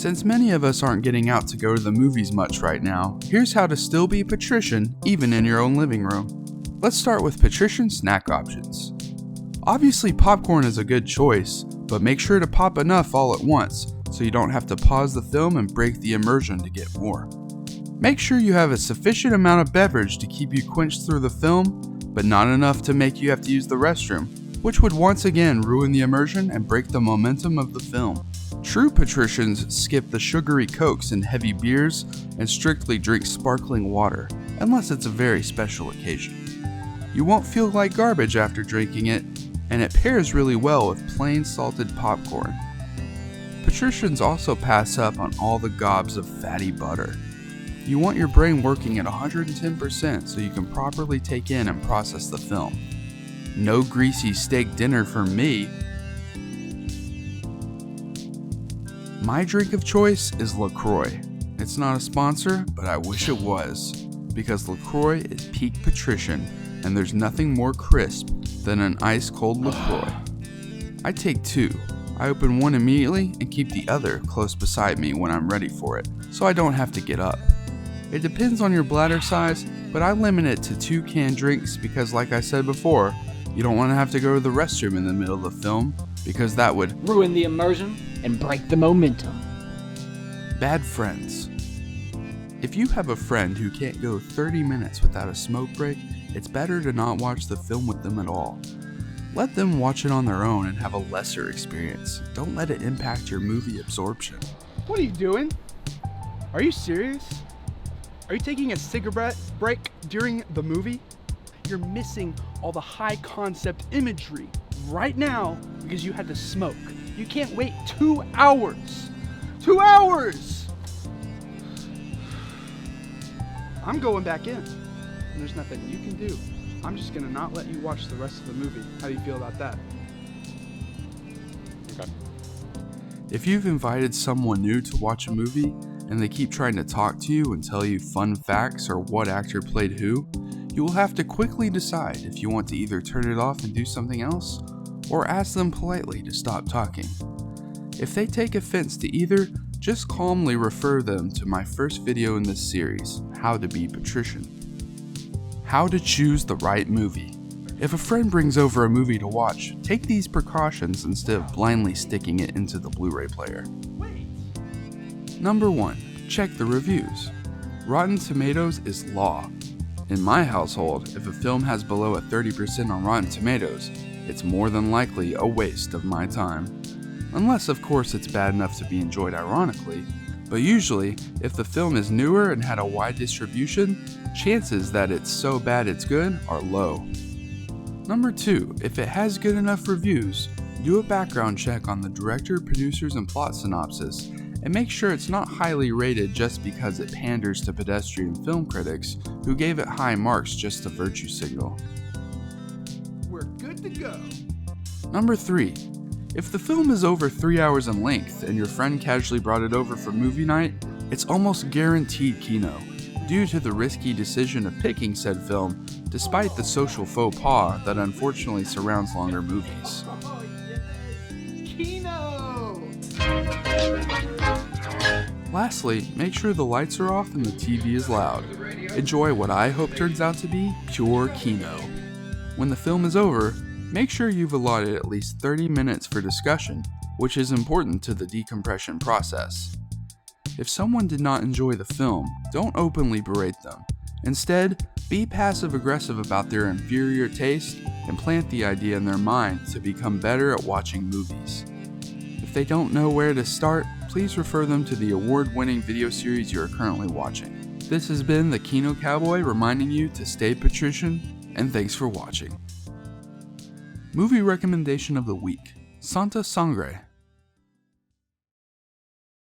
Since many of us aren't getting out to go to the movies much right now, here's how to still be patrician even in your own living room. Let's start with patrician snack options. Obviously popcorn is a good choice, but make sure to pop enough all at once so you don't have to pause the film and break the immersion to get more. Make sure you have a sufficient amount of beverage to keep you quenched through the film, but not enough to make you have to use the restroom, which would once again ruin the immersion and break the momentum of the film. True patricians skip the sugary cokes and heavy beers and strictly drink sparkling water, unless it's a very special occasion. You won't feel like garbage after drinking it, and it pairs really well with plain salted popcorn. Patricians also pass up on all the gobs of fatty butter. You want your brain working at 110% so you can properly take in and process the film. No greasy steak dinner for me. My drink of choice is LaCroix. It's not a sponsor, but I wish it was, because LaCroix is peak patrician, and there's nothing more crisp than an ice-cold LaCroix. I take two. I open one immediately and keep the other close beside me when I'm ready for it, so I don't have to get up. It depends on your bladder size, but I limit it to 2 canned drinks because, like I said before, you don't want to have to go to the restroom in the middle of the film, because that would ruin the immersion and break the momentum. Bad friends. If you have a friend who can't go 30 minutes without a smoke break, it's better to not watch the film with them at all. Let them watch it on their own and have a lesser experience. Don't let it impact your movie absorption. What are you doing? Are you serious? Are you taking a cigarette break during the movie? You're missing all the high concept imagery right now because you had to smoke. You can't wait 2 hours. 2 hours! I'm going back in, and there's nothing you can do. I'm just gonna not let you watch the rest of the movie. How do you feel about that? Okay. If you've invited someone new to watch a movie and they keep trying to talk to you and tell you fun facts or what actor played who, you will have to quickly decide if you want to either turn it off and do something else, or ask them politely to stop talking. If they take offense to either, just calmly refer them to my first video in this series, How to Be Patrician. How to choose the right movie. If a friend brings over a movie to watch, take these precautions instead of blindly sticking it into the Blu-ray player. Number 1. Check the reviews. Rotten Tomatoes is law. In my household, if a film has below a 30% on Rotten Tomatoes, it's more than likely a waste of my time. Unless, of course, it's bad enough to be enjoyed ironically, but usually, if the film is newer and had a wide distribution, chances that it's so bad it's good are low. Number 2, if it has good enough reviews, do a background check on the director, producers, and plot synopsis, and make sure it's not highly rated just because it panders to pedestrian film critics who gave it high marks just to virtue signal. We're good to go. Number 3. If the film is over 3 hours in length and your friend casually brought it over for movie night, it's almost guaranteed Kino, due to the risky decision of picking said film despite the social faux pas that unfortunately surrounds longer movies. Kino! Lastly, make sure the lights are off and the TV is loud. Enjoy what I hope turns out to be pure Kino. When the film is over, make sure you've allotted at least 30 minutes for discussion, which is important to the decompression process. If someone did not enjoy the film, don't openly berate them. Instead, be passive-aggressive about their inferior taste and plant the idea in their mind to become better at watching movies. If they don't know where to start, please refer them to the award-winning video series you are currently watching. This has been the Kino Kowboy reminding you to stay patrician, and thanks for watching. Movie recommendation of the week: Santa Sangre.